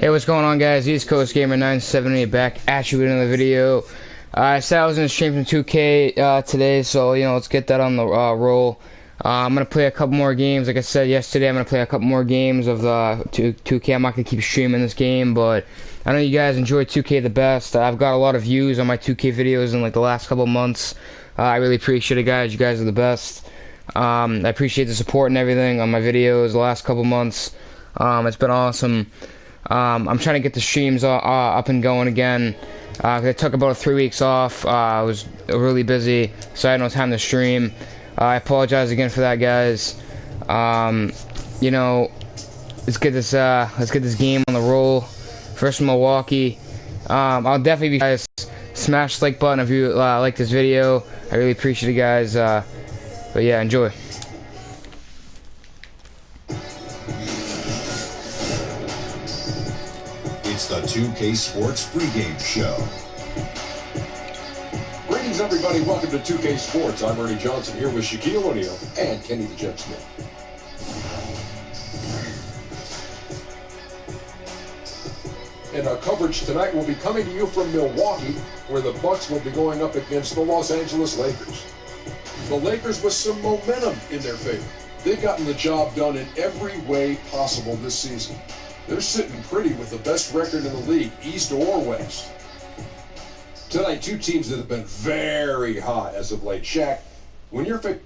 Hey, what's going on, guys? East Coast Gamer 978 back at you with another video. I said I was going to stream some 2K today, so let's get that on the roll. I'm going to play a couple more games. Like I said yesterday, I'm going to play a couple more games of the 2K. I'm not going to keep streaming this game, but I know you guys enjoy 2K the best. I've got a lot of views on my 2K videos in like the last couple months. I really appreciate it, guys. You guys are the best. I appreciate the support and everything on my videos the last couple months. It's been awesome. I'm trying to get the streams up and going again. I took about 3 weeks off. I was really busy, so I had no time to stream. I apologize again for that, guys. Let's get this game on the roll. First from Milwaukee. I'll definitely be, guys, smash the like button if you like this video. I really appreciate it, guys. But yeah, enjoy. It's the 2K Sports pregame show. Greetings, everybody. Welcome to 2K Sports. I'm Ernie Johnson here with Shaquille O'Neal and Kenny the Jet Smith. And our coverage tonight will be coming to you from Milwaukee, where the Bucks will be going up against the Los Angeles Lakers. The Lakers with some momentum in their favor. They've gotten the job done in every way possible this season. They're sitting pretty with the best record in the league, East or West. Tonight, two teams that have been very hot as of late. Shaq, when you're the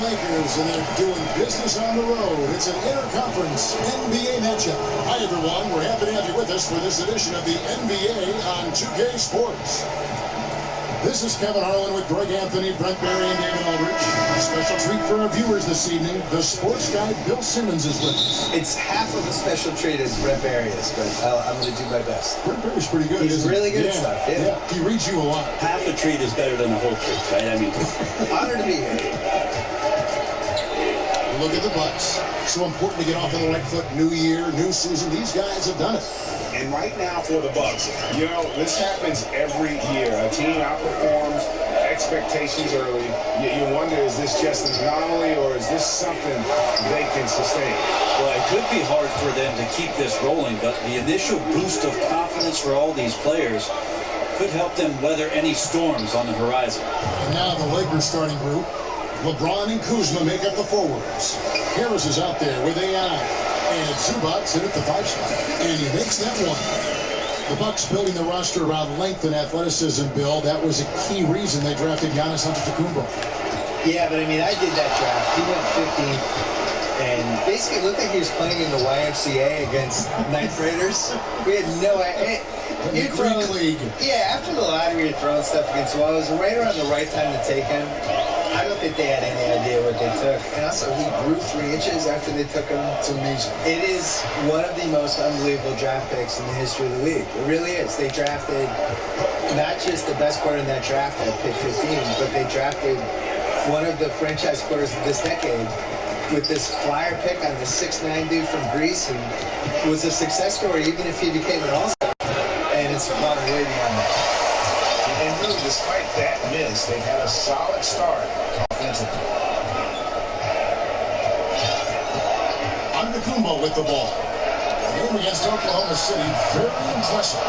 Lakers, and they're doing business on the road. It's an interconference NBA matchup. Hi, everyone. We're happy to have you with us for this edition of the NBA on 2K Sports. This is Kevin Harlan with Greg Anthony, Brent Barry, and David Aldridge. A special treat for our viewers this evening. The sports guy, Bill Simmons, is with us. It's half of a special treat as Brent Barry is, but I'm going to do my best. Brent Barry's pretty good, He's isn't really he? good at stuff, yeah. He reads you a lot. Half a treat is better than a whole treat, right? I mean, Honored to be here. Look at the Bucks. So important to get off on the right foot. New year, new season. These guys have done it. And right now for the Bucks, this happens every year. A team outperforms expectations early. You wonder, is this just an anomaly or is this something they can sustain? well, it could be hard for them to keep this rolling, but the initial boost of confidence for all these players could help them weather any storms on the horizon. And now the Lakers starting group. LeBron and Kuzma make up the forwards. Harris is out there with AI. And Zubac's in at the 5 spot. And he makes that one. The Bucks building the roster around length and athleticism, Bill. That was a key reason they drafted Giannis Antetokounmpo. Yeah, but I mean, I did that draft. He went 15th, and basically looked like he was playing in the YMCA against ninth graders. We had no idea. The Greek League. Yeah, after the lottery, you're throwing stuff against the wall. It was right around the right time to take him. I don't think they had any idea what they took. And also, he grew 3 inches after they took him. It's amazing. It is one of the most unbelievable draft picks in the history of the league. It really is. They drafted not just the best player in that draft at pick 15, but they drafted one of the franchise players of this decade with this flyer pick on the 6'9" dude from Greece, and was a success story even if he became an all-star. And it's gone way beyond that. And really, despite that miss, they had a solid start offensively. Kumbo with the ball. Game against Oklahoma City, very impressive.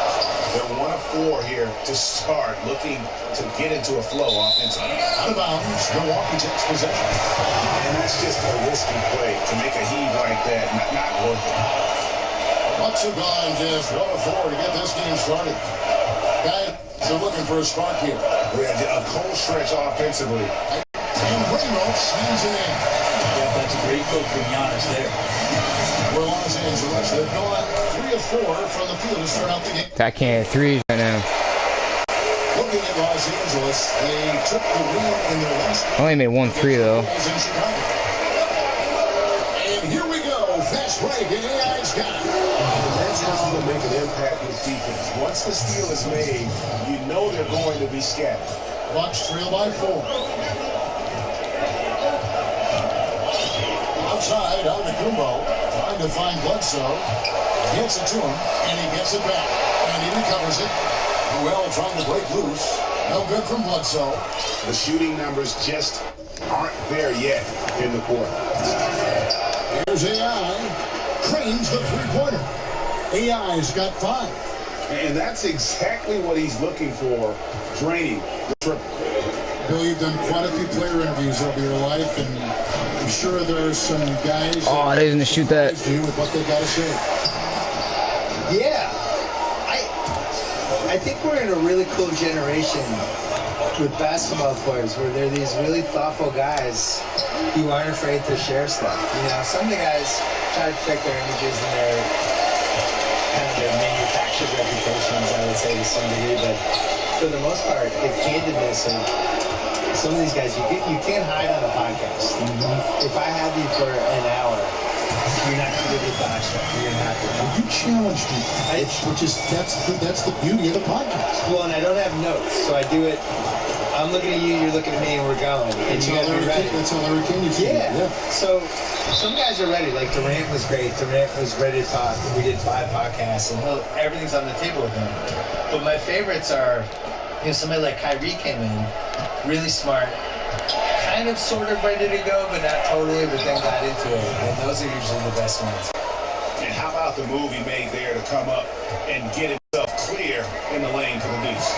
They're 1 of 4 here to start, looking to get into a flow offensively. Out of bounds, Milwaukee takes possession. And that's just a risky play to make a heave like that. Not worth it. Bucks are gone, just 1 of 4 to get this game started. Guys are looking for a spark here. Yeah, a cold stretch offensively. And Rainbow slams it in. Yeah, that's a great goal from Giannis there. For Los Angeles, they've gone 3 of 4 from the field to start out the game. I can't hit threes right now. Looking at Los Angeles, they took the win in their last I only made 1 3 though. in Chicago. And here we go. Fast break, and AI's got it. That's how to make an impact with defense. Once the steal is made, you know they're going to be scattered. Bucks trail by 4. Outside, out to Kumbo, trying to find Bledsoe. Gets it to him, and he gets it back. And he recovers it. Well, trying to break loose. No good from Bledsoe. The shooting numbers just aren't there yet in the quarter. Here's AI. Cranes the three-pointer. AI's got 5. And that's exactly what he's looking for, draining the triple. Bill, you've done quite a few player interviews over your life, and I'm sure there are some guys Oh, they didn't shoot that. do with what they got to say. Yeah, I think we're in a really cool generation with basketball players where they're these really thoughtful guys who aren't afraid to share stuff. You know, some of the guys try to protect their images and their kind of their manufactured reputations, I would say, to some degree, but for the most part, the candidness of some of these guys, you can't hide on a podcast. If I have you for an hour, you're not going to give me thought stuff. You're going to have to. You challenge people, which is that's the beauty of the podcast. Well, and I don't have notes, so I do it. I'm looking at you, you're looking at me, and we're going. And you guys are ready. That's how Larry King used to do it. Yeah. So some guys are ready. Like Durant was great. Durant was ready to talk. We did 5 podcasts, and everything's on the table with him. But my favorites are, somebody like Kyrie came in, really smart, kind of sort of ready to go, but not totally, but then got into it. And those are usually the best ones. And how about the move he made there to come up and get himself clear in the lane for the deuce?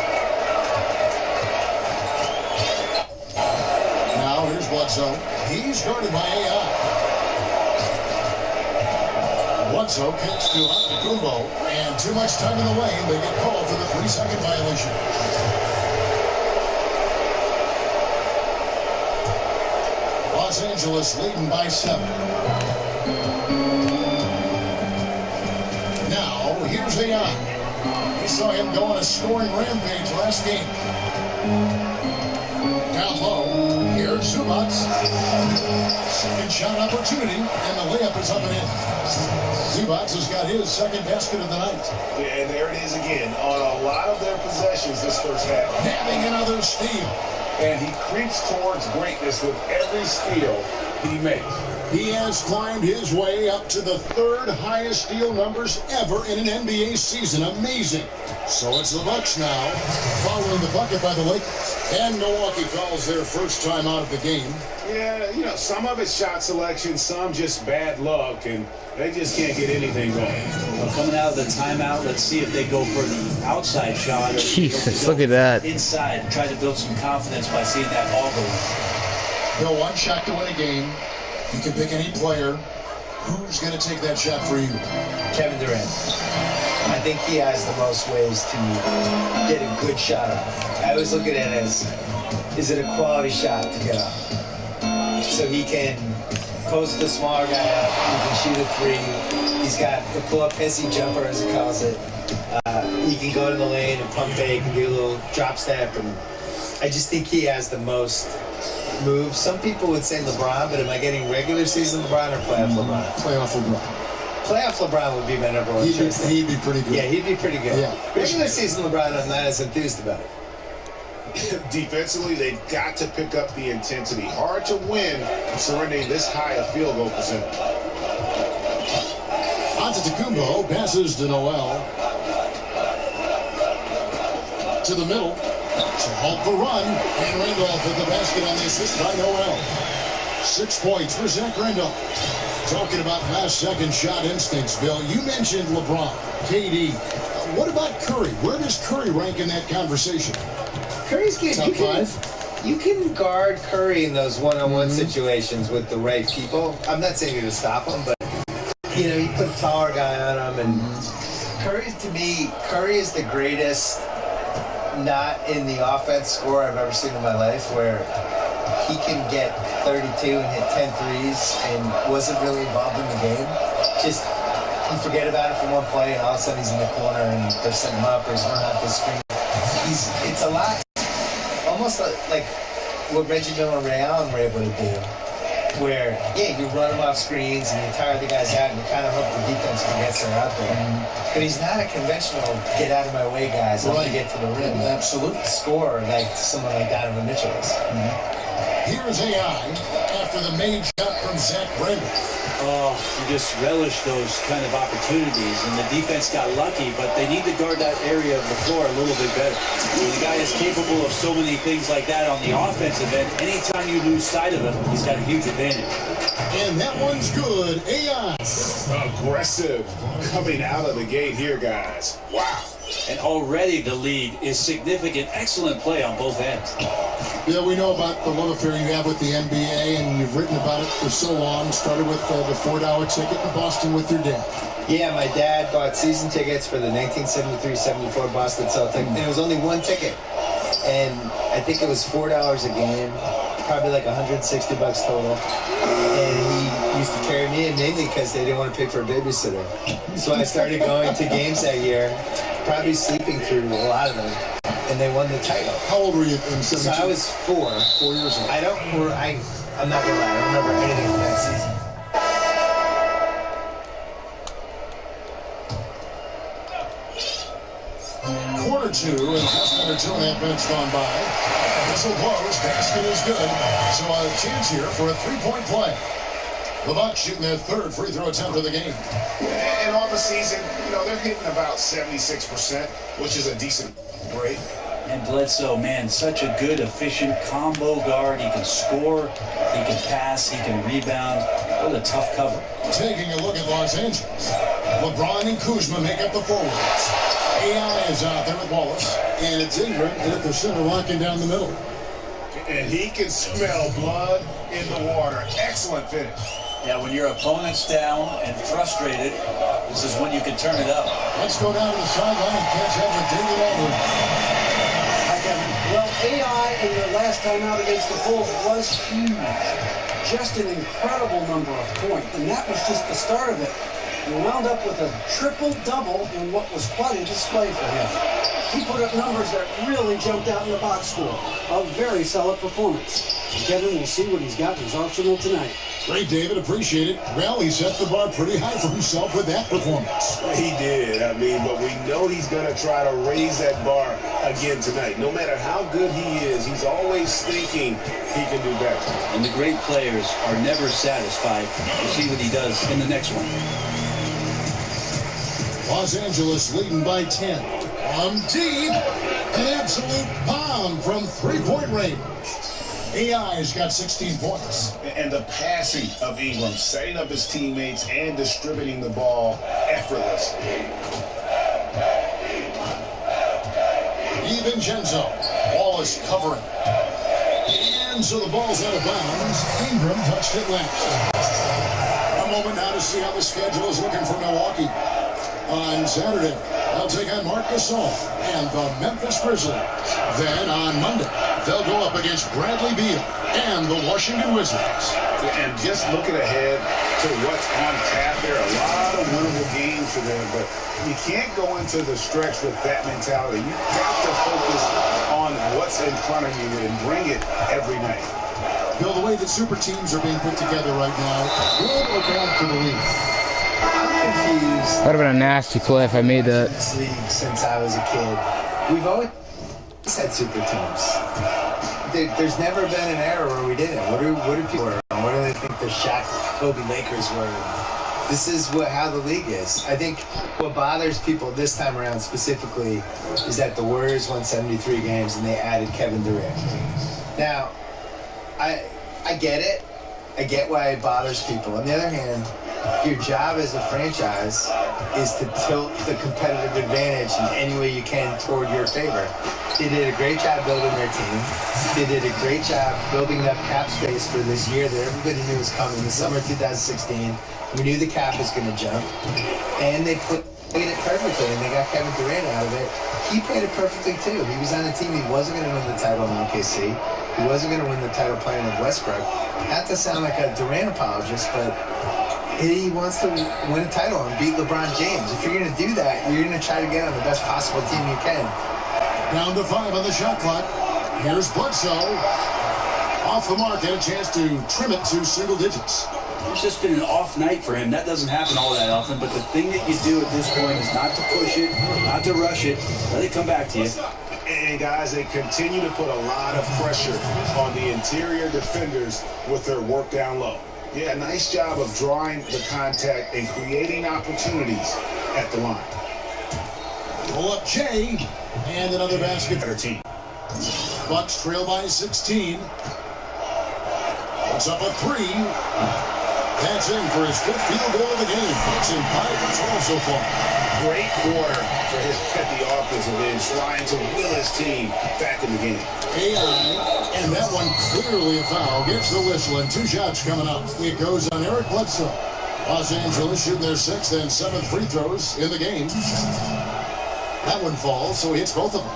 Now here's Bledsoe. He's guarded by AI. Bledsoe kicks to Antetokounmpo, and too much time in the lane. They get called for the 3-second violation. Los Angeles leading by 7. Now, here's AI. We saw him go on a scoring rampage last game. Down low, here's Zubac. Second shot opportunity, and the layup is up and in. Zubac has got his second basket of the night. Yeah, and there it is again. On a lot of their possessions this first half. Having another steal. And he creeps towards greatness with every steal he makes. He has climbed his way up to the 3rd highest steal numbers ever in an NBA season. Amazing. So it's the Bucks now, following the bucket by the Lakers. And Milwaukee calls their first time out of the game. Yeah, some of it's shot selection, some just bad luck, and they just can't get anything going. Well, coming out of the timeout, let's see if they go for the outside shot. Or Jesus, look at that. Inside, try to build some confidence by seeing that ball go. Bill, one shot to win a game. You can pick any player. Who's going to take that shot for you? Kevin Durant. I think he has the most ways to get a good shot off. I always look at it as, is it a quality shot to get off? So he can post the smaller guy up, he can shoot a 3. He's got the pull-up pissy jumper, as he calls it. He can go to the lane and pump fake and do a little drop step. And I just think he has the most moves. Some people would say LeBron, but am I getting regular season LeBron or playoff LeBron? Playoff LeBron. Playoff LeBron would be my number one choice. He'd be pretty good. Yeah, he'd be pretty good. Yeah. Regular season LeBron, I'm not as enthused about it. Defensively, they've got to pick up the intensity. Hard to win surrendering this high a field goal percentage. Antetokounmpo passes to Noel. To the middle. To halt the run. And Randolph with the basket on the assist by Noel. 6 points for Zach Randolph. Talking about last-second shot instincts, Bill, you mentioned LeBron, KD. What about Curry? Where does Curry rank in that conversation? Curry's good. Top five? You can guard Curry in those one-on-one situations with the right people. I'm not saying you're to stop him, but you know, you put a taller guy on him, and Curry, to me, Curry is the greatest not in the offense scorer I've ever seen in my life, where he can get 32 and hit 10 threes and wasn't really involved in the game. Just you forget about it for one play, and all of a sudden he's in the corner and they're setting him up, or he's running off the screen. It's a lot, almost like what Reggie Miller and Ray Allen were able to do, where, yeah, you run him off screens and you tire the guys out and you kind of hope the defense forgets they're out there. But he's not a conventional get out of my way guys when you get to the rim. Absolutely. Score like someone like Donovan Mitchell is. Here's AI after the made shot from Zach Randolph. Oh, you just relish those kind of opportunities, and the defense got lucky, but they need to guard that area of the floor a little bit better. When the guy is capable of so many things like that on the offensive end, anytime you lose sight of him, he's got a huge advantage. And that one's good. AI. Aggressive coming out of the gate here, guys. Wow. And already the lead is significant. Excellent play on both ends. Yeah, we know about the love affair you have with the NBA, and you've written about it for so long. Started with the $4 ticket in Boston with your dad. Yeah, my dad bought season tickets for the 1973-74 Boston Celtics, and it was only one ticket. And I think it was $4 a game, probably like $160 total. And he used to carry me in mainly because they didn't want to pay for a babysitter. So I started going to games that year, probably sleeping through a lot of them. And they won the title. How old were you in 17? So I was 4. 4 years old. I'm not gonna lie, I don't remember anything from that season. Quarter 2, and just under 2.5 minutes gone by. Whistle blows, basket is good. So a chance here for a 3-point play. The Bucks shooting their 3rd free throw attempt of the game. And on the season, you know, they're hitting about 76%, which is a decent rate. And Bledsoe, man, such a good, efficient combo guard. He can score, he can pass, he can rebound. What a tough cover. Taking a look at Los Angeles. LeBron and Kuzma make up the forwards. AI is out there with Wallace. And it's Ingram at the center, locking down the middle. And he can smell blood in the water. Excellent finish. Yeah, when your opponent's down and frustrated, this is when you can turn it up. Let's go down to the sideline and catch up with David Albert. Well, AI in their last time out against the Bulls was huge. Just an incredible number of points. And that was just the start of it. He wound up with a triple-double in what was quite a display for him. He put up numbers that really jumped out in the box score. A very solid performance. Kevin, we'll see what he's got in his arsenal tonight. Great, David. Appreciate it. Well, he set the bar pretty high for himself with that performance. He did. I mean, but we know he's going to try to raise that bar again tonight. No matter how good he is, he's always thinking he can do better. And the great players are never satisfied. We'll see what he does in the next one. Los Angeles leading by 10. On deep, an absolute bomb from three-point range. AI's got 16 points. And the passing of Ingram, setting up his teammates and distributing the ball effortlessly. DiVincenzo. Wallace covering. And so the ball's out of bounds. Ingram touched it last. A moment now to see how the schedule is looking for Milwaukee. On Saturday, they'll take on Marc Gasol and the Memphis Grizzlies. Then on Monday, they'll go up against Bradley Beal and the Washington Wizards. And just looking ahead to what's on tap, there are a lot of winnable games for them, but you can't go into the stretch with that mentality. You have to focus on what's in front of you and bring it every night. Bill, the way that super teams are being put together right now, good or bad for the league? I'm confused. That would have been a nasty play if I made that. This league since I was a kid. We've always had super teams. There's never been an era where we didn't. What do people were? What do they think the Shaq, Kobe Lakers were? This is how the league is. I think what bothers people this time around specifically is that the Warriors won 73 games and they added Kevin Durant. Now, I get it. I get why it bothers people. On the other hand, your job as a franchise is to tilt the competitive advantage in any way you can toward your favor. They did a great job building their team. They did a great job building up cap space for this year that everybody knew was coming. The summer of 2016, we knew the cap was going to jump. And they played it perfectly, and they got Kevin Durant out of it. He played it perfectly, too. He was on a team he wasn't going to win the title in OKC. He wasn't going to win the title playing with Westbrook. Not to sound like a Durant apologist, but he wants to win a title and beat LeBron James. If you're going to do that, you're going to try to get on the best possible team you can. Down to 5 on the shot clock. Here's Bledsoe. Off the mark, and a chance to trim it to single digits. It's just been an off night for him. That doesn't happen all that often, but the thing that you do at this point is not to push it, not to rush it. Let it come back to you. And guys, they continue to put a lot of pressure on the interior defenders with their work down low. Yeah, nice job of drawing the contact and creating opportunities at the line. Pull up Jay, and another basket. Better team. Bucks trail by 16. Puts up a 3. That's in for his 5th field goal of the game. It's in 5 for 12 so far. Great quarter for the offensive end, trying to will his team back in the game. AI, and that one clearly a foul. Gets the whistle, and 2 shots coming up. It goes on Eric Bledsoe. Los Angeles shooting their 6th and 7th free throws in the game. That one falls, so he hits both of them.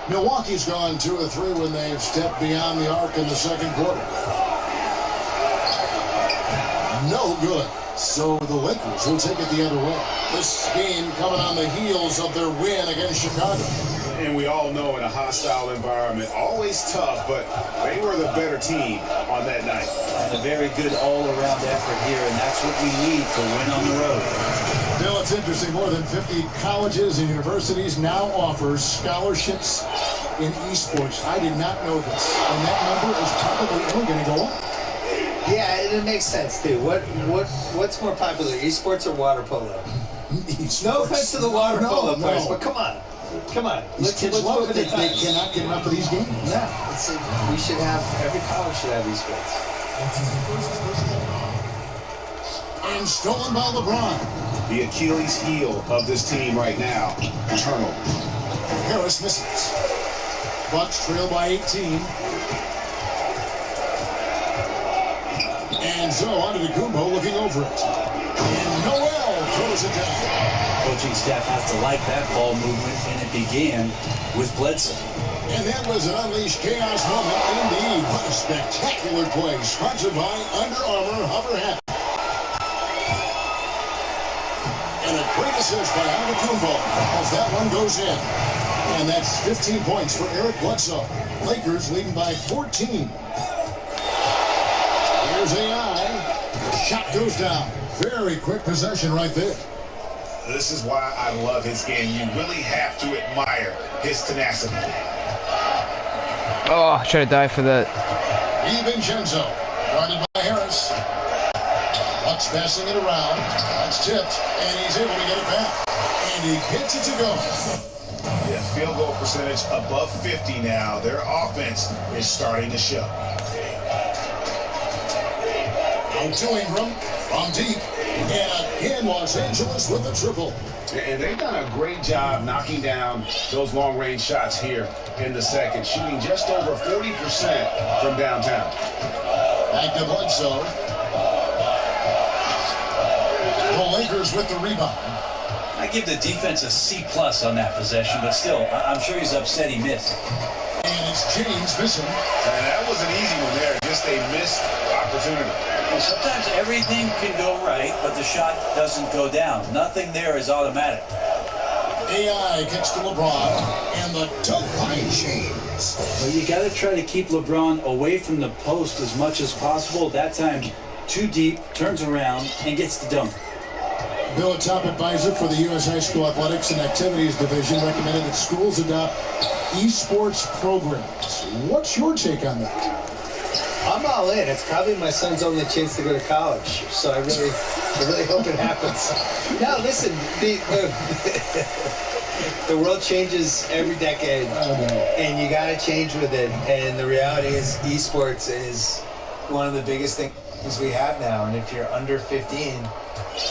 Milwaukee's gone 2 of 3 when they've stepped beyond the arc in the second quarter. No good. So the Lakers will take it the other way. This game coming on the heels of their win against Chicago. And we all know in a hostile environment, always tough, but they were the better team on that night. And a very good all-around effort here, and that's what we need to win on the road. Bill, it's interesting. More than 50 colleges and universities now offer scholarships in esports. I did not know this. And that number is probably only going to go up. Yeah, it makes sense, too. What's more popular, esports or water polo? No offense to the water polo players, but come on. Come on. These kids love it. They cannot get enough of these games. No. We should have, every college should have esports. And stolen by LeBron. The Achilles heel of this team right now, turnover. Harris misses. Bucks trail by 18. And so on to the Kumbo looking over it. And Noel throws it down. Coaching staff has to like that ball movement, and it began with Bledsoe. And that was an unleashed chaos moment indeed. What a spectacular play. Sponsored by Under Armour Hover Hat. And a great assist by Antetokounmpo as that one goes in. And that's 15 points for Eric Bledsoe. Lakers leading by 14. Here's AI. The shot goes down. Very quick possession right there. This is why I love his game. You really have to admire his tenacity. Oh, I tried to die for that. DiVincenzo, guarded by Harris. Bucks passing it around. That's tipped, and he's able to get it back. And he gets it to go. Yeah, field goal percentage above 50 now. Their offense is starting to show. Out to Ingram from deep. And again, Los Angeles with a triple. And they've done a great job knocking down those long-range shots here in the second, shooting just over 40% from downtown. Back to Bledsoe. The Lakers with the rebound. I give the defense a C+ on that possession, but still, I'm sure he's upset he missed. And it's James missing. And that was an easy one there, just a missed opportunity. Well, sometimes everything can go right, but the shot doesn't go down. Nothing there is automatic. AI gets to LeBron, and the dunk by James. Well, you got to try to keep LeBron away from the post as much as possible. That time, too deep, turns around, and gets the dunk. Bill, a top advisor for the U.S. High School Athletics and Activities Division, recommended that schools adopt esports programs. What's your take on that? I'm all in. It's probably my son's only chance to go to college, so I really hope it happens. No, listen, the world changes every decade, and you got to change with it. And the reality is, esports is one of the biggest things we have now. And if you're under 15,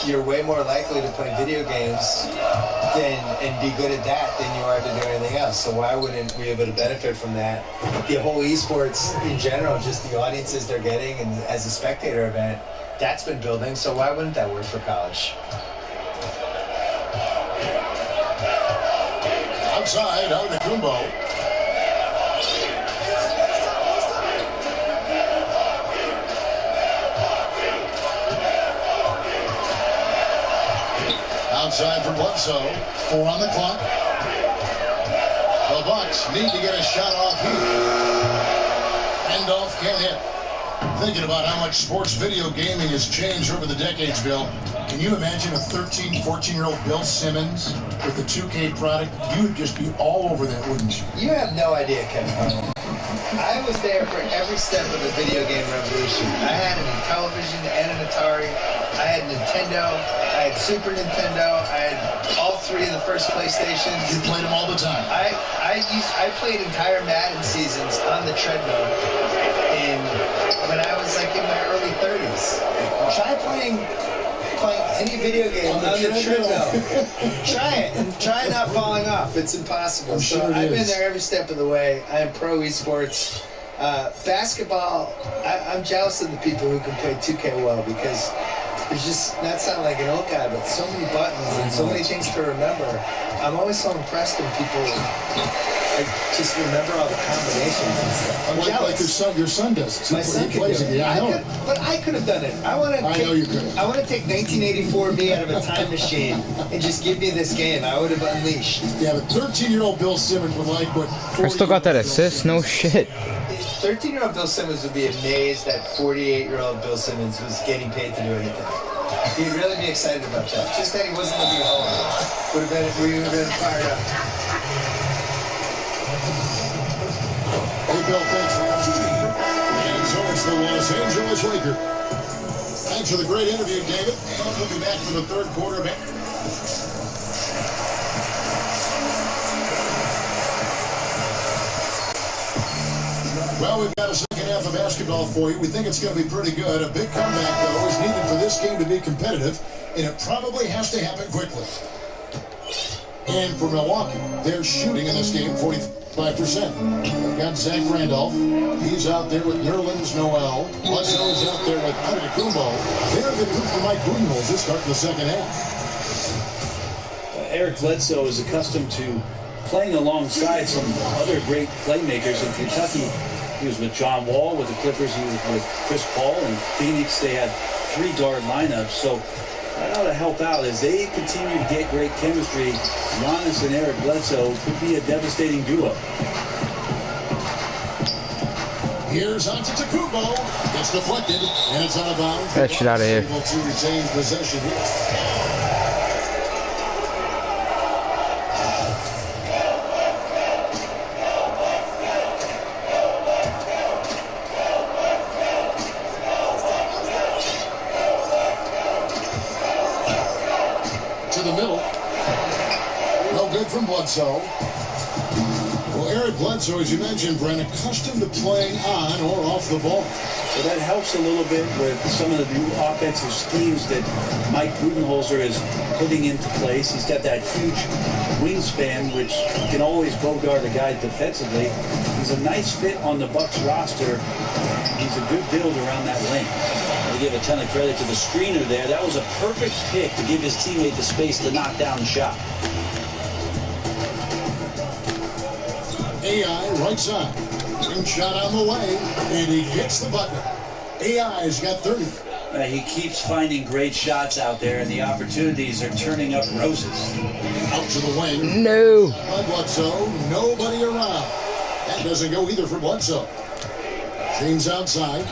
you're way more likely to play video games and be good at that than you are to do anything else. So why wouldn't we be able to benefit from that? The whole esports in general, just the audiences they're getting, and as a spectator event, that's been building. So why wouldn't that work for college? Outside, Kumbo. Outside for Bledsoe. 4 on the clock. The Bucks need to get a shot off here. Randolph can't hit. Thinking about how much sports video gaming has changed over the decades, Bill. Can you imagine a 13, 14-year-old Bill Simmons with the 2K product? You would just be all over that, wouldn't you? You have no idea, Kevin. I was there for every step of the video game revolution. I had a television and an Atari. I had Nintendo. I had Super Nintendo. I had all 3 of the first PlayStations. You played them all the time. I played entire Madden seasons on the treadmill when I was like in my early 30s. Try playing any video game on the treadmill. Try it, and try not falling off. It's impossible. I've been there every step of the way. I am pro esports. Basketball, I'm jealous of the people who can play 2K well, because there's just, not sound like an old guy, but so many buttons and so many things to remember. I'm always so impressed when people just remember all the combinations and stuff. I'm jealous. Like your son does. My son can do it. Yeah, I know. But I could have done it. I know you could. I want to take 1984 me out of a time machine and just give me this game. I would have unleashed. Yeah, but 13-year-old Bill Simmons would like what. I still got that assist. No shit. 13-year-old Bill Simmons would be amazed that 48-year-old Bill Simmons was getting paid to do anything. He'd really be excited about that. Just that he wasn't looking home. We would have been fired up. Hey, Bill, thanks for watching. And so it's the Los Angeles Lakers. Thanks for the great interview, David. And we'll be back for the third quarter of it. Well, we've got a second half of basketball for you. We think it's going to be pretty good. A big comeback, though, is needed for this game to be competitive, and it probably has to happen quickly. And for Milwaukee, they're shooting in this game 45%. They've got Zach Randolph. He's out there with Nerlens Noel. Bledsoe is out there with Kumbo. They're the group for Mike Budenholzer to start the second half. Eric Bledsoe is accustomed to playing alongside some other great playmakers in Kentucky. He was with John Wall with the Clippers. He was with Chris Paul. In Phoenix, they had 3-guard lineups. So that ought to help out as they continue to get great chemistry. Giannis and Eric Bledsoe could be a devastating duo. Here's Antetokounmpo. It's deflected, and it's out of bounds. That shit out of here. Able to retain possession here. From Bledsoe. Well, Eric Bledsoe, as you mentioned, Brent, accustomed to playing on or off the ball. So that helps a little bit with some of the new offensive schemes that Mike Budenholzer is putting into place. He's got that huge wingspan, which can always bogart a guy defensively. He's a nice fit on the Bucks roster. He's a good build around that lane. I give a ton of credit to the screener there. That was a perfect pick to give his teammate the space to knock down the shot. AI right side. Rim shot on the way, and he hits the button. AI's got 30. He keeps finding great shots out there, and the opportunities are turning up roses. Out to the wing. No. By Bledsoe, nobody around. That doesn't go either for Bledsoe. James outside.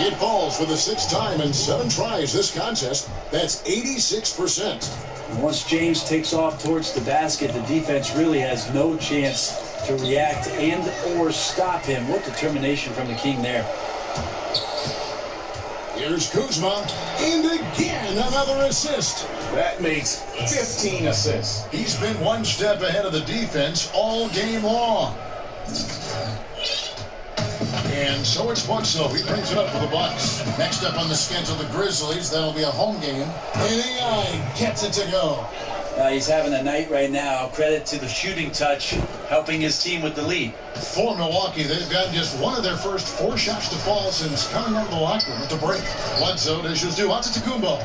It falls for the 6th time in 7 tries this contest. That's 86%. Once James takes off towards the basket, the defense really has no chance to react and or stop him. What determination from the King there. Here's Kuzma, and again another assist. That makes 15 assists. He's been one step ahead of the defense all game long. And so it's Bledsoe. He brings it up for the Bucks. Next up on the schedule, the Grizzlies. That'll be a home game. And AI gets it to go. He's having a night right now. Credit to the shooting touch, helping his team with the lead. For Milwaukee, they've gotten just one of their first 4 shots to fall since coming out of the locker room at the break. Bledsoe dishes to Antetokounmpo.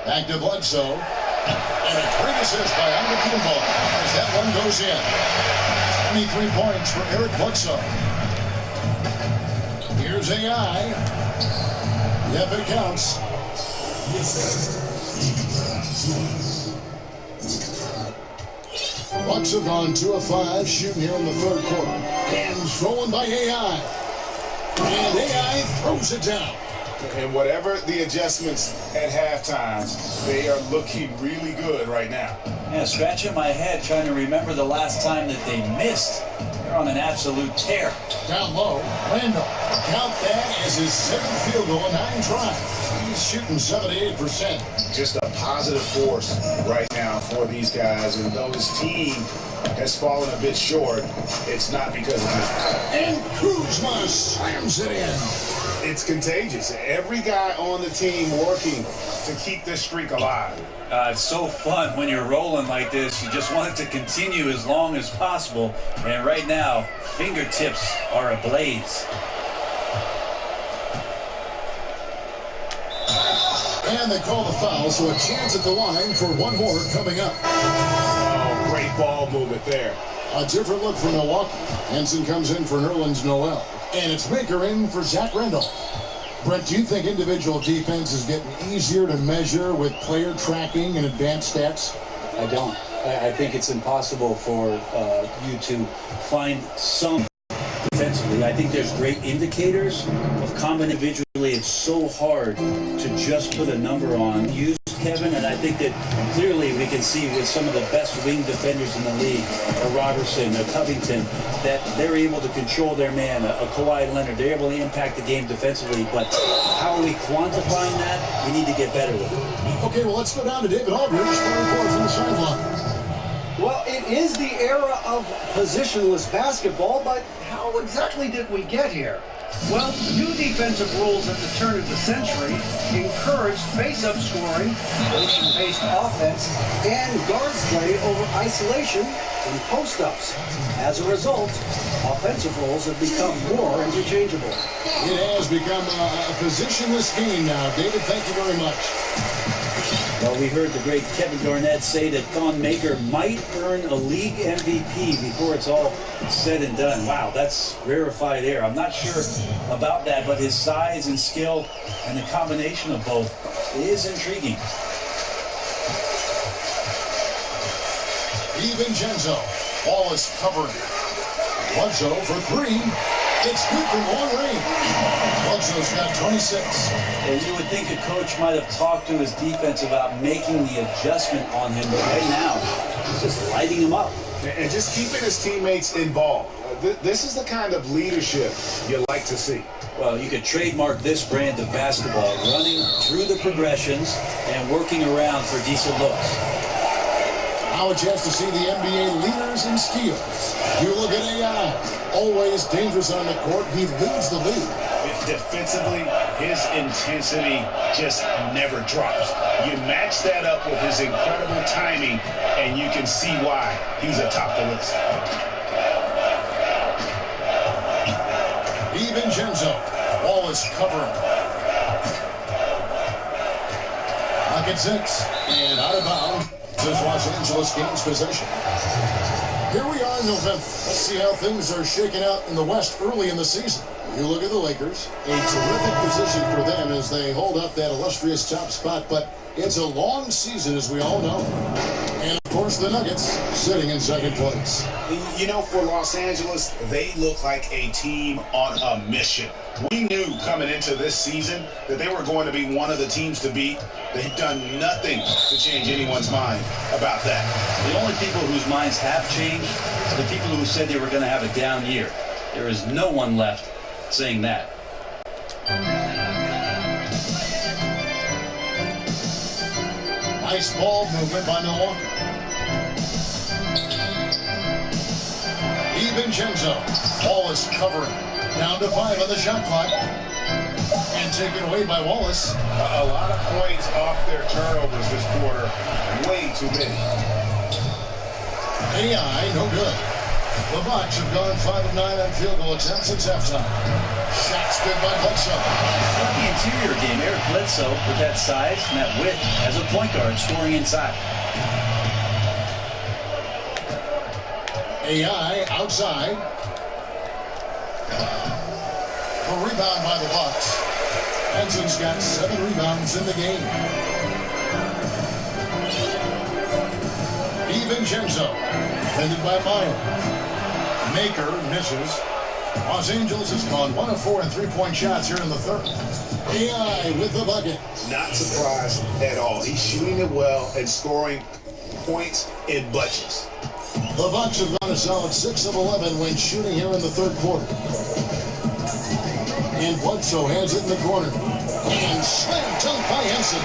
Back to Bledsoe. And a great assist by Antetokounmpo as that one goes in. 23 points for Eric Bledsoe. Here's AI. Yep, it counts. Bucks have gone 2 of 5 shooting here in the 3rd quarter. Hands rolling by AI. And AI throws it down. And whatever the adjustments at halftime, they are looking really good right now. Yeah, scratching my head trying to remember the last time that they missed. They're on an absolute tear. Down low, Randall. Count that as his 7th field goal in 9 tries. He's shooting 78%. Just a positive force right now for these guys. And though his team has fallen a bit short, it's not because of him. And Kuzma slams it in. It's contagious. Every guy on the team working to keep this streak alive. It's so fun when you're rolling like this. You just want it to continue as long as possible. And right now, fingertips are ablaze. And they call the foul, so a chance at the line for one more coming up. Oh, great ball movement there. A different look for Milwaukee. Henson comes in for Nerlens Noel. And it's Maker in for Zach Randall. Brent, do you think individual defense is getting easier to measure with player tracking and advanced stats? I don't. I think it's impossible for you to find some defensively. I think there's great indicators of common individually. It's so hard to just put a number on. Use Kevin, and I think that clearly we can see with some of the best wing defenders in the league, a Robertson, a Covington, that they're able to control their man, a Kawhi Leonard. They're able to impact the game defensively, but how are we quantifying that? We need to get better with it. Okay, well, let's go down to David Aldridge for a report from the sideline. Well, it is the era of positionless basketball, but how exactly did we get here? Well, new defensive rules at the turn of the century encouraged face-up scoring, motion-based offense, and guards play over isolation and post-ups. As a result, offensive roles have become more interchangeable. It has become a positionless game now. David, thank you very much. Well, we heard the great Kevin Garnett say that Thon Maker might earn a league MVP before it's all said and done. Wow, that's rarefied air. I'm not sure about that, but his size and skill and the combination of both is intriguing. DiVincenzo. Ball is covered. Bledsoe for 3. It's good from long range. Bledsoe's got 26. And you would think a coach might have talked to his defense about making the adjustment on him, but right now, he's just lighting him up. And just keeping his teammates involved. This is the kind of leadership you like to see. Well, you could trademark this brand of basketball, running through the progressions and working around for decent looks. Now a chance to see the NBA leaders in steals. You look at AI. Always dangerous on the court. He leads the league. Defensively, his intensity just never drops. You match that up with his incredible timing, and you can see why he's atop the list. DiVincenzo. Ball is covered. Pocket 6. And out of bounds. This Los Angeles gains possession. Here we are in November. Let's see how things are shaking out in the West early in the season. You look at the Lakers, a terrific position for them as they hold up that illustrious top spot, but it's a long season, as we all know. And course, the Nuggets sitting in second place. You know, for Los Angeles, they look like a team on a mission. We knew coming into this season that they were going to be one of the teams to beat. They've done nothing to change anyone's mind about that. The only people whose minds have changed are the people who said they were going to have a down year. There is no one left saying that. Nice ball movement by Milwaukee. DiVincenzo. Wallace covering. Down to 5 on the shot clock. And taken away by Wallace. A lot of points off their turnovers this quarter. Way too many. AI, no good. The Bucks have gone 5 of 9 on field goal attempts since halftime. Shots good by Bledsoe. The interior game, Eric Bledsoe, with that size and that width as a point guard scoring inside. AI outside. A rebound by the Bucks. Henson's got 7 rebounds in the game. DiVincenzo, defended by Meyer. Maker misses. Los Angeles has gone 1 of 4 in three-point shots here in the third. AI with the bucket. Not surprised at all. He's shooting it well and scoring points in bunches. The Bucks have gone a solid 6 of 11 when shooting here in the third quarter. And Bledsoe has it in the corner. And slam dunk by Henson.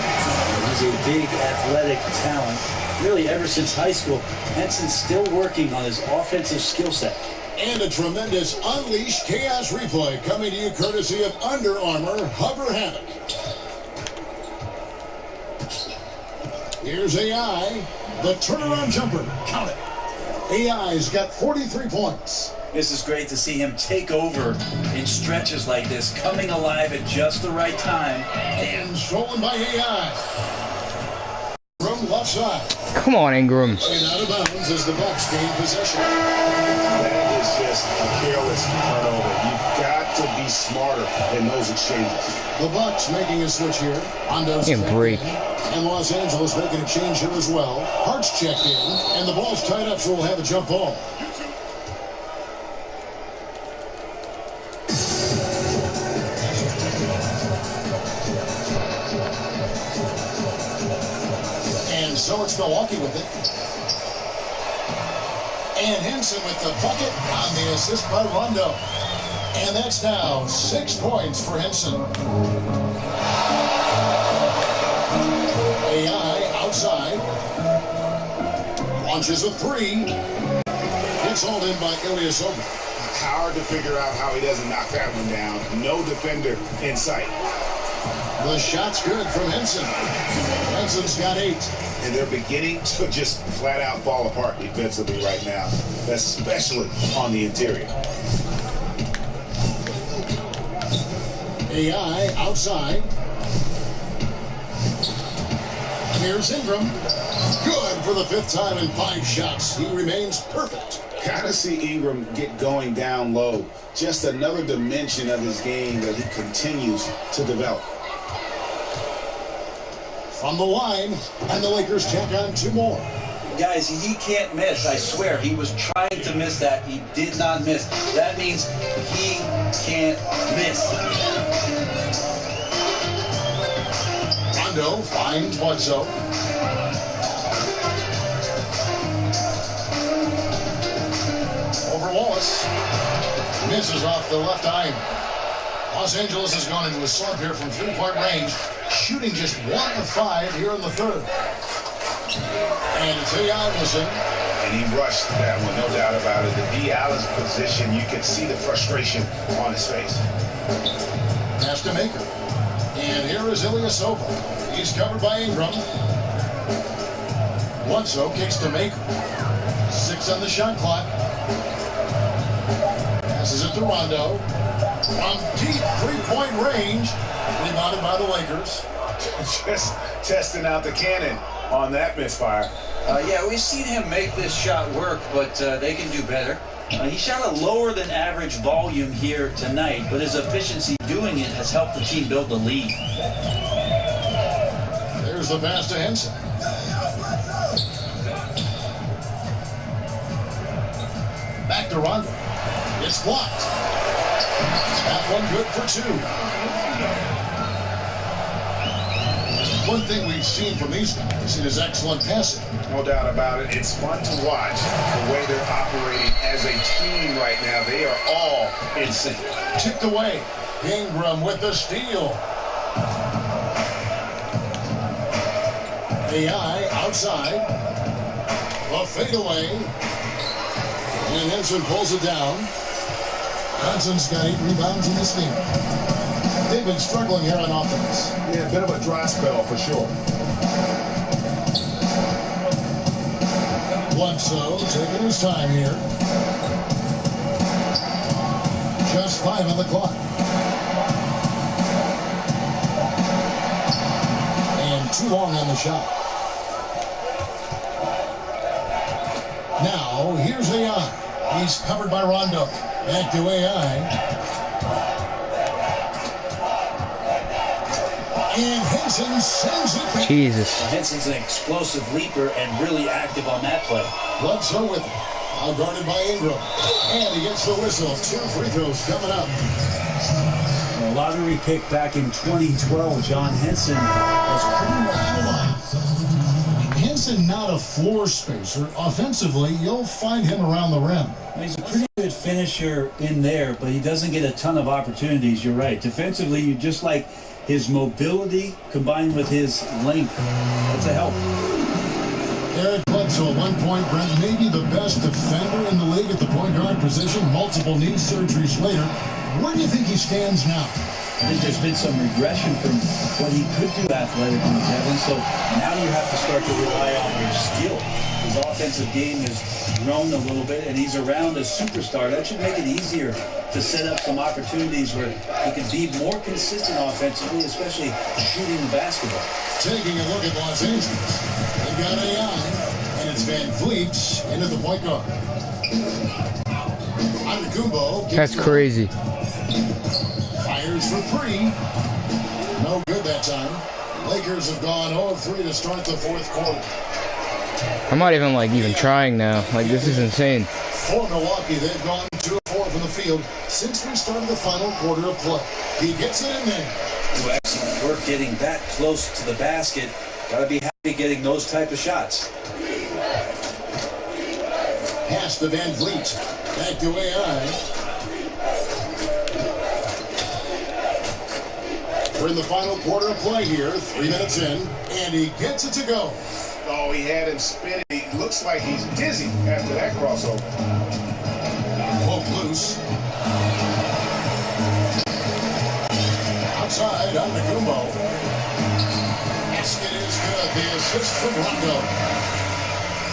He's a big athletic talent. Really, ever since high school, Henson's still working on his offensive skill set. And a tremendous Unleashed Chaos replay coming to you courtesy of Under Armour Hover Havoc. Here's AI, the turnaround jumper. Count it. AI's got 43 points. This is great to see him take over in stretches like this, coming alive at just the right time. And stolen by AI. From left side. Come on, Ingram. And out of bounds as the Bucks gain possession. That is just a careless turnover. You've got to be smarter in those exchanges. The Bucks making a switch here. Hondo's break. And Los Angeles making a change here as well. Hart's checked in, and the ball's tied up, so we'll have a jump ball. And so it's Milwaukee with it. And Henson with the bucket on the assist by Rondo. And that's now 6 points for Henson. AI outside. Launches a 3. It's hauled in by Ilyasova. Hard to figure out how he doesn't knock that one down. No defender in sight. The shot's good from Henson. Henson's got 8. And they're beginning to just flat out fall apart defensively right now, especially on the interior. AI outside. Here's Ingram. Good for the 5th time in 5 shots. He remains perfect. Gotta see Ingram get going down low. Just another dimension of his game that he continues to develop. From the line, and the Lakers tack on 2 more. Guys, he can't miss, I swear. He was trying to miss that. He did not miss. That means he can't miss. Rondo finds Bledsoe. Over Wallace. Misses off the left eye. Los Angeles has gone into a slump here from 3-point range, shooting just 1 of 5 here in the third. And it's Allison. And he rushed that one, no doubt about it. The D. Allen's position, you can see the frustration on his face. Pass to Maker. And here is Ilyasova. He's covered by Ingram. Bledsoe kicks to Maker. 6 on the shot clock. Passes it to Rondo. From deep 3-point range. Rebounded by the Lakers. Just testing out the cannon on that misfire. Yeah, we've seen him make this shot work, but they can do better. He shot a lower than average volume here tonight, but his efficiency doing it has helped the team build the lead. There's the pass to Henson. Back to Rondo. It's blocked. That one good for 2. One thing we've seen from these guys is excellent passing. No doubt about it. It's fun to watch the way they're operating as a team right now. They are all in sync. Tipped away. Ingram with the steal. AI outside. A fadeaway. And Henson pulls it down. Johnson's got 8 rebounds in this game. They've been struggling here on offense. Yeah, a bit of a dry spell for sure. Bledsoe taking his time here. Just 5 on the clock. And too long on the shot. Now, here's AI. He's covered by Rondo. Back to AI. And Henson sends it back. Jesus. Henson's an explosive leaper and really active on that play. Bledsoe with him. Now guarded by Ingram. And he gets the whistle. 2 free throws coming up. A lottery pick back in 2012, John Henson was pretty much Henson not a floor spacer. Offensively, you'll find him around the rim. He's a pretty good finisher in there, but he doesn't get a ton of opportunities. You're right. Defensively, you just like his mobility combined with his length. That's a help. Eric Bledsoe, at one point, Brent, maybe the best defender in the league at the point guard position. Multiple knee surgeries later. Where do you think he stands now? I think there's been some regression from what he could do athletically, Kevin. So now you have to start to rely on your skill. His offensive game has grown a little bit, and he's around a superstar. That should make it easier to set up some opportunities where he can be more consistent offensively, especially shooting the basketball. Taking a look at Los Angeles. They've got AI, and it's Van Vliet into the point guard. Antetokounmpo. That's crazy. Fires for 3. No good that time. Lakers have gone 0-3 to start the 4th quarter. I'm not even trying now. Like, this is insane. For Milwaukee, they've gone 2-4 from the field since we started the final quarter of play. He gets it in there. Excellent work getting that close to the basket. Got to be happy getting those type of shots. Pass to Van Vliet. Back to AI. We're in the final quarter of play here. 3 minutes in. And he gets it to go. Oh, he had him spinning. It looks like he's dizzy after that crossover. Poke loose. Outside, Antetokounmpo. Basket is good. The assist from Rondo.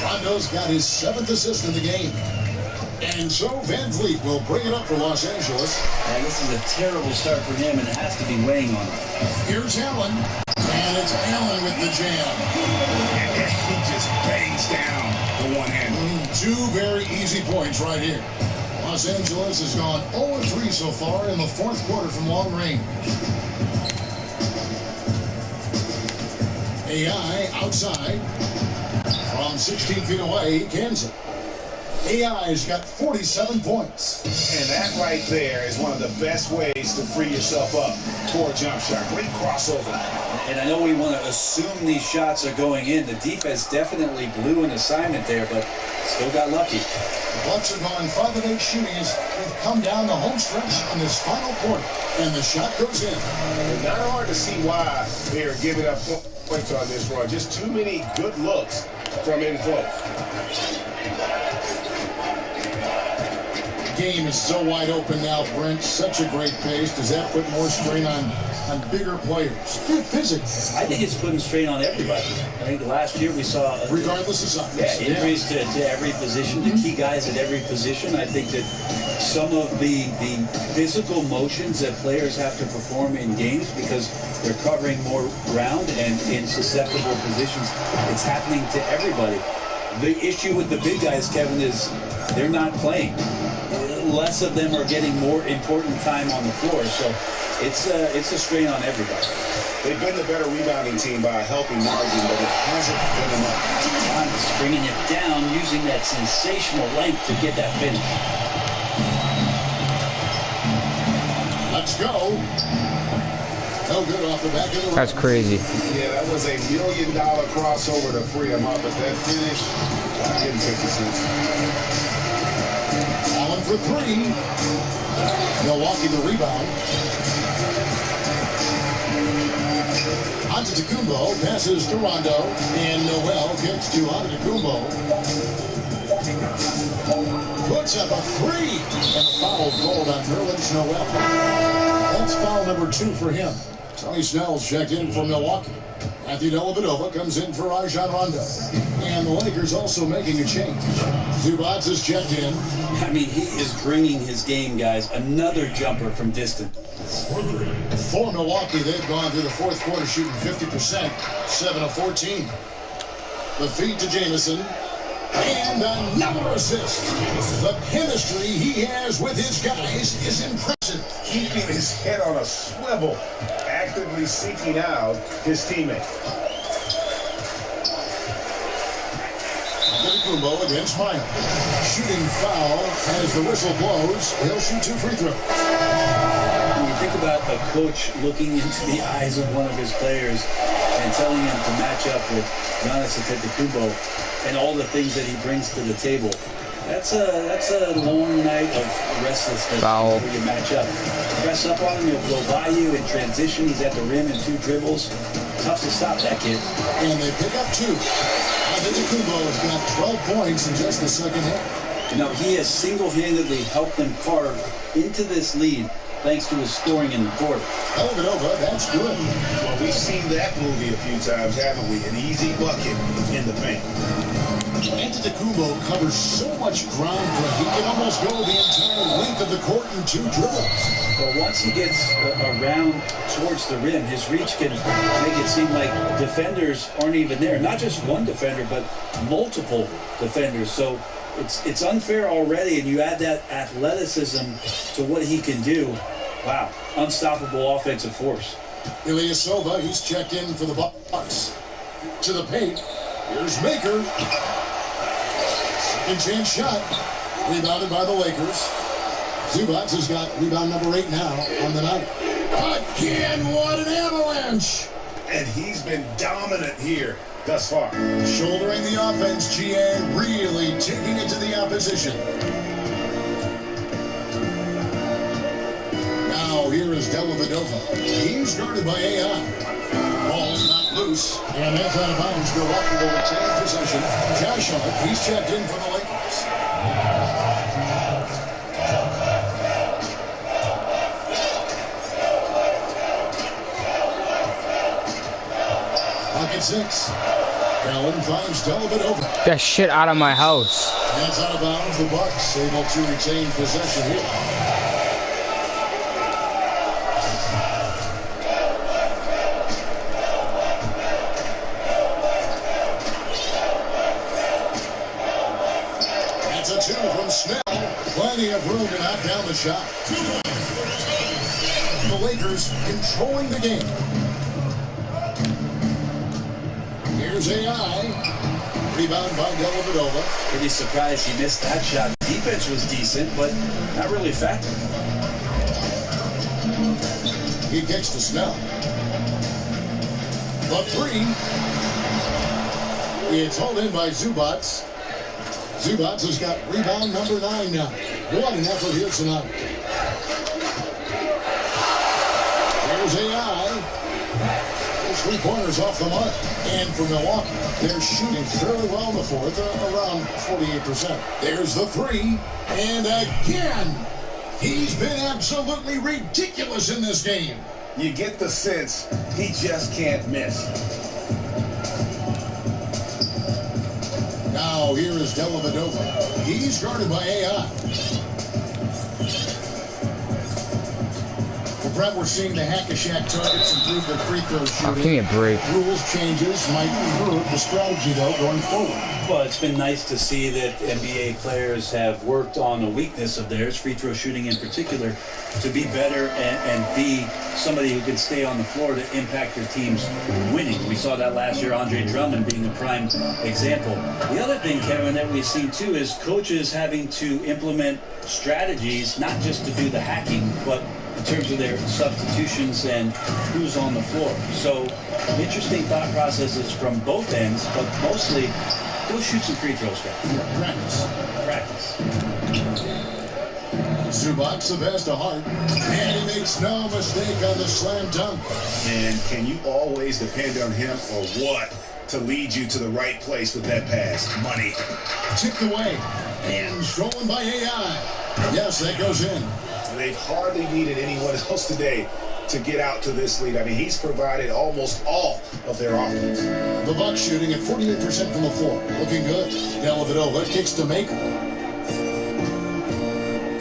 Rondo's got his 7th assist in the game. And so Van Vliet will bring it up for Los Angeles. Yeah, this is a terrible start for him, and it has to be weighing on him. Here's Allen. And it's Allen with the jam. And he just bangs down the one-hander. 2 very easy points right here. Los Angeles has gone 0-3 so far in the 4th quarter from long range. AI outside. From 16 feet away, he cans it. AI's got 47 points. And that right there is one of the best ways to free yourself up for a jump shot. Great crossover. And I know we want to assume these shots are going in. The defense definitely blew an assignment there, but still got lucky. The Bucks are gone 5 of 8 shooting as we've come down the home stretch in this final quarter. And the shot goes in. It's not hard to see why they are giving up points on this run. Just too many good looks from in close. Game is so wide open now, Brent. Such a great pace. Does that put more strain on bigger players? Physically. I think it's putting strain on everybody. I think last year we saw regardless of size. Yeah, injuries to every position, the key guys at every position. I think that some of the physical motions that players have to perform in games because they're covering more ground and in susceptible positions, it's happening to everybody. The issue with the big guys, Kevin, is they're not playing. Less of them are getting more important time on the floor. So it's a strain on everybody. They've been the better rebounding team by a healthy margin, but it hasn't been enough. Thomas bringing it down, using that sensational length to get that finish. Let's go. No good off the back of the That's crazy. Yeah, that was $1 million crossover to free him up, but that finish, I didn't 50 cents. Allen for three. Milwaukee the rebound. Antetokounmpo passes to Rondo, and Noel gets to Antetokounmpo. Puts up a three, and a foul called on Nerlens Noel. That's foul number 2 for him. Tony Snell's checked in for Milwaukee. Matthew Dellavedova comes in for Rajon Rondo. And the Lakers also making a change. Zubac is checked in. I mean, he is bringing his game, guys. Another jumper from distance. For Milwaukee, they've gone through the fourth quarter shooting 50%, 7 of 14. The feed to Jamison. And another assist. The chemistry he has with his guys is impressive. Keeping his head on a swivel, actively seeking out his teammate. Antetokounmpo against Meyer. Shooting foul as the whistle blows. He'll shoot 2 free throws. When you think about a coach looking into the eyes of one of his players and telling him to match up with Giannis Antetokounmpo and all the things that he brings to the table, that's a long night of restlessness Foul. before you match up. Press up on him, he'll blow by you in transition. He's at the rim in 2 dribbles. Tough to stop that kid. And they pick up 2. Antetokounmpo has got 12 points in just the second half. You know, he has single-handedly helped them carve into this lead thanks to his scoring in the quarter. Dellavedova, that's good. Well, we've seen that movie a few times, haven't we? An easy bucket in the paint. Antetokounmpo covers so much ground that he can almost go the entire length of the court in 2 dribbles. But once he gets around towards the rim, his reach can make it seem like defenders aren't even there. Not just one defender, but multiple defenders. So it's unfair already, and you add that athleticism to what he can do. Wow, unstoppable offensive force. Ilyasova, he's checked in for the Bucks. To the paint, here's Maker. Second chance shot, rebounded by the Lakers. Zubac has got rebound number 8 now on the night. Again, what an avalanche! And he's been dominant here thus far. Shouldering the offense, GA really taking it to the opposition. Now here is Dellavedova. He's guarded by AI. Ball's not loose, and that's out of bounds. Milwaukee will retain possession. Josh Hart, he's checked in for the Lakers. Pocket 6. Allen finds Dellavedova. That shit out of my house. That's out of bounds. The Bucks able to retain possession here. That's a 2 from Snell. Plenty of room to knock down the shot. The Lakers controlling the game. Here's AI. Rebound by Dellavedova. Pretty surprised he missed that shot. Defense was decent, but not really effective. He kicks to Snell. The 3. It's hauled in by Zubac. Zubac has got rebound number 9 now. What an effort here tonight. Here's AI. 3 pointers off the mark. And for Milwaukee, they're shooting fairly well in the fourth, around 48%. There's the 3. And again, he's been absolutely ridiculous in this game. You get the sense he just can't miss. Now here is Dellavedova. He's guarded by AI. For Brett, we're seeing the Hack-a-Shack targets improve their free throw shooting. Give me a break. Rules changes might improve the strategy, though, going forward. Well, it's been nice to see that NBA players have worked on a weakness of theirs, free throw shooting in particular, to be better and be somebody who can stay on the floor to impact their teams winning. We saw that last year, Andre Drummond being a prime example. The other thing, Kevin, that we've seen too is coaches having to implement strategies, not just to do the hacking, but in terms of their substitutions and who's on the floor. So interesting thought processes from both ends, but mostly go shoot some free throws, guys. Practice. Zubac, the best of heart, and he makes no mistake on the slam dunk. And can you always depend on him or what to lead you to the right place with that pass? Money. Tipped away and stolen by AI. Yes, that goes in. They've hardly needed anyone else today to get out to this lead. I mean, he's provided almost all of their offense. The Bucks shooting at 48% from the floor. Looking good. Dellavedova kicks to make.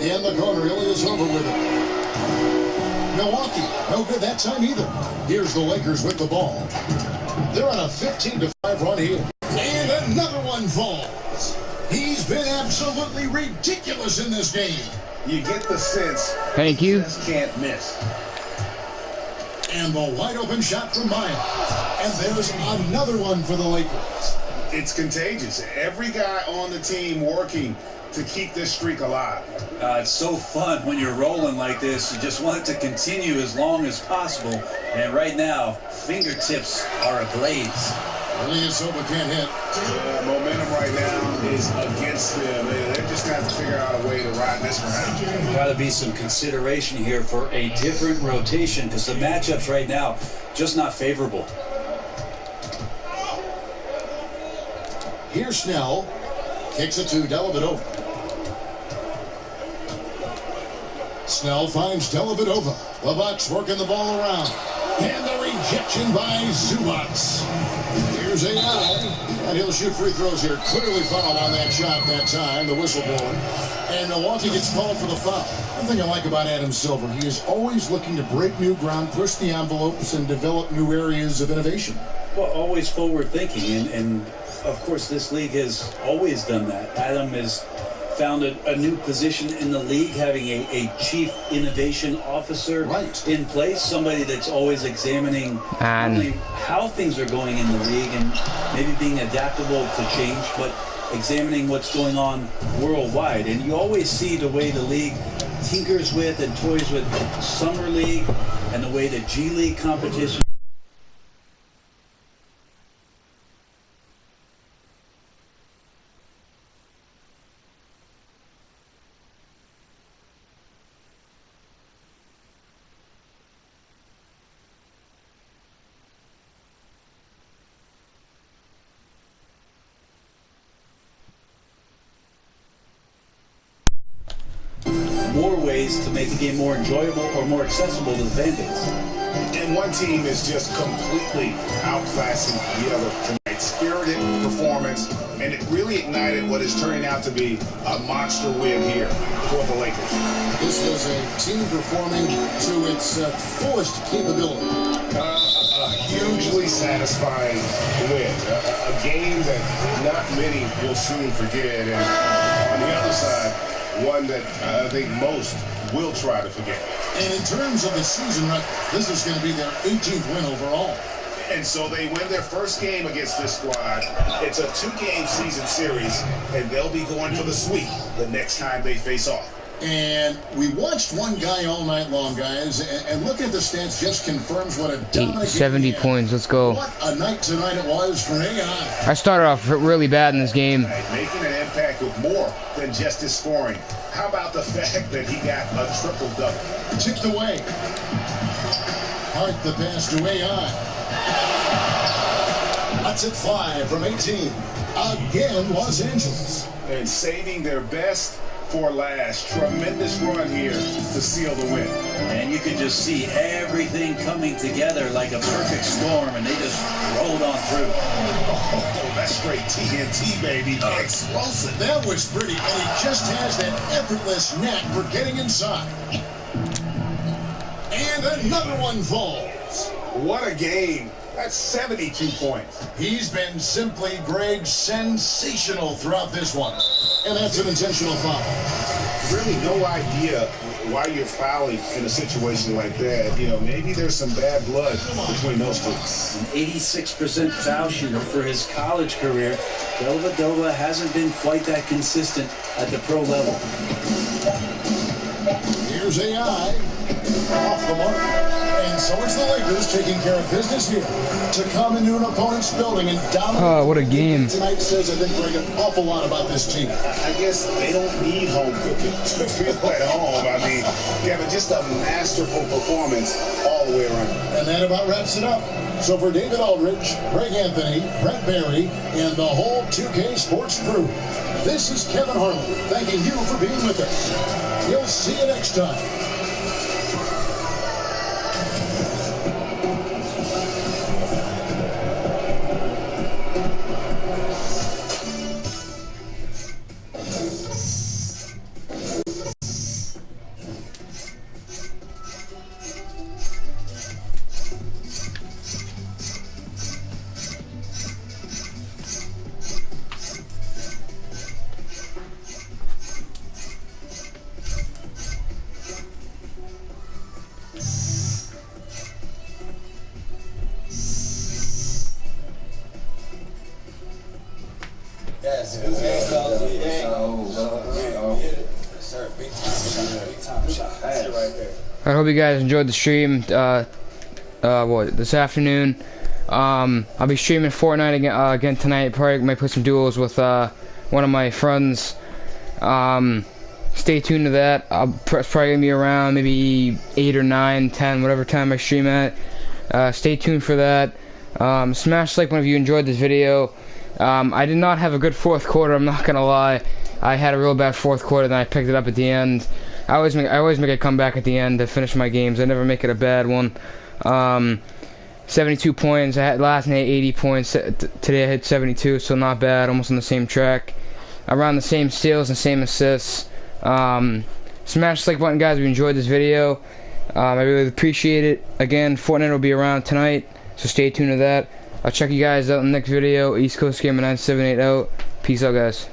In the corner, Ilya's over with it. Milwaukee, no good that time either. Here's the Lakers with the ball. They're on a 15-5 run here. And another one falls. He's been absolutely ridiculous in this game. You get the sense Thank you. he just can't miss. And the wide open shot from Miles. And there's another one for the Lakers. It's contagious. Every guy on the team working to keep this streak alive. It's so fun when you're rolling like this. You just want it to continue as long as possible. And right now, fingertips are ablaze. Ilyasova can't hit. Momentum right now is against them. They're just going to have to figure out a way to ride this one out. Got to be some consideration here for a different rotation because the matchups right now just not favorable. Here's Snell. Kicks it to Dellavedova. Snell finds Dellavedova. The Bucks working the ball around. And the rejection by Zubac. Here's AI. And he'll shoot free throws here. Clearly fouled on that shot that time. The whistle blowing. And Milwaukee gets called for the foul. One thing I like about Adam Silver, he is always looking to break new ground, push the envelopes, and develop new areas of innovation. Well, always forward thinking. And of course, this league has always done that. Adam has found a new position in the league, having a chief innovation officer in place, somebody that's always examining not only how things are going in the league and maybe being adaptable to change, but examining what's going on worldwide. And you always see the way the league tinkers with and toys with Summer League and the way the G League competition more ways to make the game more enjoyable or more accessible to the fan base. And one team is just completely outclassing the other tonight. Spirited performance, and it really ignited what is turning out to be a monster win here for the Lakers. This was a team performing to its fullest capability. A hugely satisfying win. A game that not many will soon forget. And on the other side, one that I think most will try to forget. And in terms of the season record, this is going to be their 18th win overall. And so they win their first game against this squad. It's a 2-game season series, and they'll be going for the sweep the next time they face off. And we watched one guy all night long, guys, and looking at the stats just confirms what a dominant 70 points. Let's go. What a night tonight it was for AI. I started off really bad in this game. Making an impact with more than just his scoring. How about the fact that he got a triple-double? Tipped away. Hart the pass to AI. Lets it fly from 18. Again, Los Angeles. And saving their best for last. Tremendous run here to seal the win. And you could just see everything coming together like a perfect storm, and they just rolled on through. Oh, that's straight TNT, baby. Explosive. That was pretty, and he just has that effortless knack for getting inside. And another one falls. What a game. That's 72 points. He's been simply, Greg, sensational throughout this one. And that's an intentional foul. Really no idea why you're fouling in a situation like that. You know, maybe there's some bad blood between those two. An 86% foul shooter for his college career. Dellavedova hasn't been quite that consistent at the pro level. Here's AI. Off the mark. And so it's the Lakers taking care of business here to come into an opponent's building and dominate. Oh, what a game. Tonight says, I think, Greg, an awful lot about this team. I guess they don't need home cooking to feel at home. I mean, yeah, but just a masterful performance all the way around. And that about wraps it up. So for David Aldridge, Greg Anthony, Brett Barry, and the whole 2K Sports crew, this is Kevin Harlan thanking you for being with us. We'll see you next time. Yes, sir. Big time shot. That's it right there. I hope you guys enjoyed the stream. This afternoon. I'll be streaming Fortnite again tonight. Probably might play some duels with one of my friends. Stay tuned to that. It's probably gonna be around maybe 8 or 9, 10, whatever time I stream at. Stay tuned for that. Smash like one if you enjoyed this video. I did not have a good fourth quarter, I'm not gonna lie. I had a real bad fourth quarter, then I picked it up at the end. I always make a comeback at the end to finish my games. I never make it a bad one. 72 points. I had last night 80 points. Today I hit 72, so not bad. Almost on the same track. Around the same steals and same assists. Smash the like button, guys, if you enjoyed this video. I really appreciate it. Again, Fortnite will be around tonight, so stay tuned to that. I'll check you guys out in the next video. East Coast Gamer 978 out. Peace out, guys.